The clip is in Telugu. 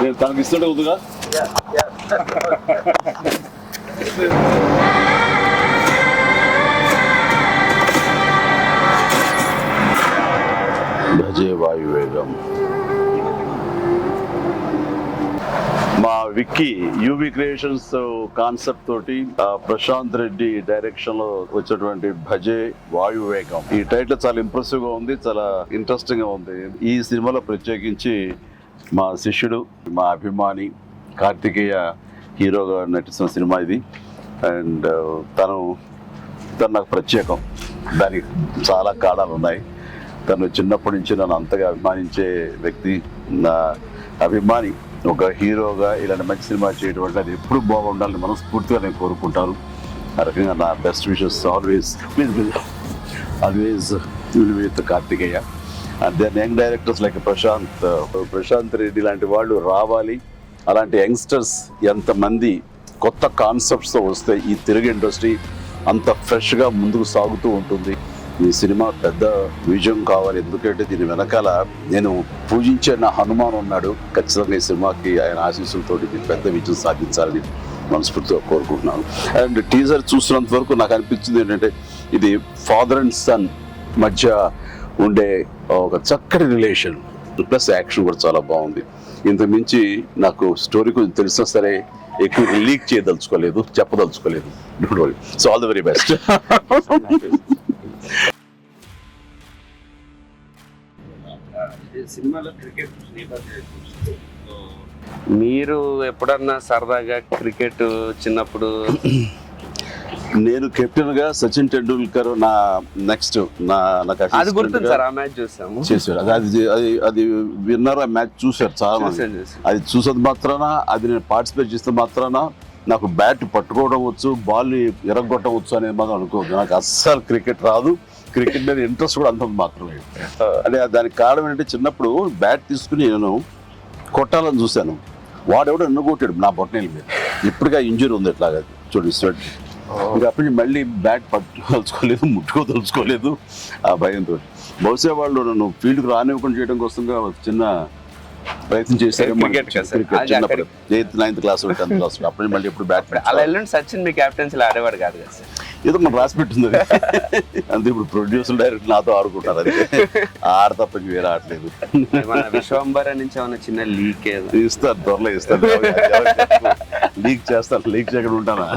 నేను తనకి ఇస్తుంటే వద్దుగా. భజే వాయువేగం. మా విక్కీ యూవి క్రియేషన్స్ కాన్సెప్ట్ తోటి ప్రశాంత్ రెడ్డి డైరెక్షన్ లో వచ్చినటువంటి భజే వాయువేగం. ఈ టైటిల్ చాలా ఇంప్రెసివ్ గా ఉంది, చాలా ఇంట్రెస్టింగ్ గా ఉంది. ఈ సినిమాలో ప్రత్యేకించి మా శిష్యుడు, మా అభిమాని కార్తికేయ హీరోగా నటిస్తున్న సినిమా ఇది. అండ్ తను నాకు ప్రత్యేకం. దానికి చాలా కారణాలు ఉన్నాయి. తను చిన్నప్పటి నుంచి నన్ను అంతగా అభిమానించే వ్యక్తి, నా అభిమాని. ఒక హీరోగా ఇలాంటి మంచి సినిమా చేయడం అంటే అది ఎప్పుడు బాగుండాలని మనస్ఫూర్తిగా నేను కోరుకుంటాను. ఆ రకంగా నా best wishes always with Kartikeya. And then young directors like Prashanth Reddy లాంటి వాళ్ళు రావాలి. అలాంటి యంగ్స్టర్స్ ఎంతమంది కొత్త కాన్సెప్ట్స్తో వస్తే ఈ తెలుగు ఇండస్ట్రీ అంత ఫ్రెష్గా ముందుకు సాగుతూ ఉంటుంది. ఈ సినిమా పెద్ద విజయం కావాలి. ఎందుకంటే దీని వెనకాల నేను పూజించే నా హనుమాన్ ఉన్నాడు. ఖచ్చితంగా ఈ సినిమాకి ఆయన ఆశీస్సులతో పెద్ద విజయం సాధించాలని మనస్ఫూర్తిగా కోరుకుంటున్నాను. అండ్ టీజర్ చూసినంత వరకు నాకు అనిపించింది ఏంటంటే ఇది ఫాదర్ అండ్ సన్ మధ్య ఉండే ఒక చక్కటి రిలేషన్, ప్లస్ యాక్షన్ కూడా చాలా బాగుంది. ఇంతకు మించి నాకు స్టోరీ కొంచెం తెలిసినా సరే ఎక్కువ లీక్ చేయదలుచుకోలేదు, చెప్పదలుచుకోలేదు. Don't worry. So all the very best. సినిమాలో క్రికెట్ మీరు ఎప్పుడన్నా సరదాగా క్రికెట్ చిన్నప్పుడు? నేను కెప్టెన్ గా సచిన్ టెండూల్కర్ నా నెక్స్ట్ అది గుర్తుంది సార్. ఆ మ్యాచ్ చూసాము, చేశారు. అది విన్నర్. ఆ మ్యాచ్ చూశారు చాలా మంది. అది చూసేది మాత్రాన, అది నేను పార్టిసిపేట్ చేస్తే మాత్రాన నాకు బ్యాట్ పట్టుకోవడం వచ్చు, బాల్ ఎరగొట్టడం వచ్చు అనేది మాత్రం అనుకోవద్దు. నాకు అస్సలు క్రికెట్ రాదు. క్రికెట్ మీద ఇంట్రెస్ట్ కూడా అంత మాత్రమే. అంటే దానికి కారణం ఏంటంటే చిన్నప్పుడు బ్యాట్ తీసుకుని నేను కొట్టాలని చూశాను. వాడెవడో ఎన్నుకొట్టాడు నా బొట్టనేల మీద. ఇప్పటికే ఇంజరీ ఉంది ఎట్లాగా చూడండి స్వెట్. ఇంకా అప్పటి మళ్ళీ బ్యాట్ పట్టుకోదలుచుకోలేదు, ముట్టుకోదలుచుకోలేదు ఆ భయంతో. బహుశా వాళ్ళు నన్ను ఫీల్డ్కి రానివ్వకుండా చేయడం కోసంగా చిన్న ప్రయత్నం చేశారు. చిన్నప్పుడు 8th 9th class 10th class అప్పటి మళ్ళీ ఎప్పుడు బ్యాట్. అలా వెళ్ళండి. సచిన్ మీ క్యాప్టెన్సీ ఆడేవాడు కాదు కదా సార్? ఏదో మనం రాసి పెట్టింది అంతే. ఇప్పుడు ప్రొడ్యూసర్ డైరెక్ట్ నాతో ఆడుకుంటారు. అదే ఆడ తప్ప వేరే ఆడలేదు. విశ్వంబర నుంచి ఏమైనా చిన్న లీక్ ఇస్తారు, త్వరలో ఇస్తారు. లీక్ చేస్తాను, లీక్ చేయకుండా ఉంటానా?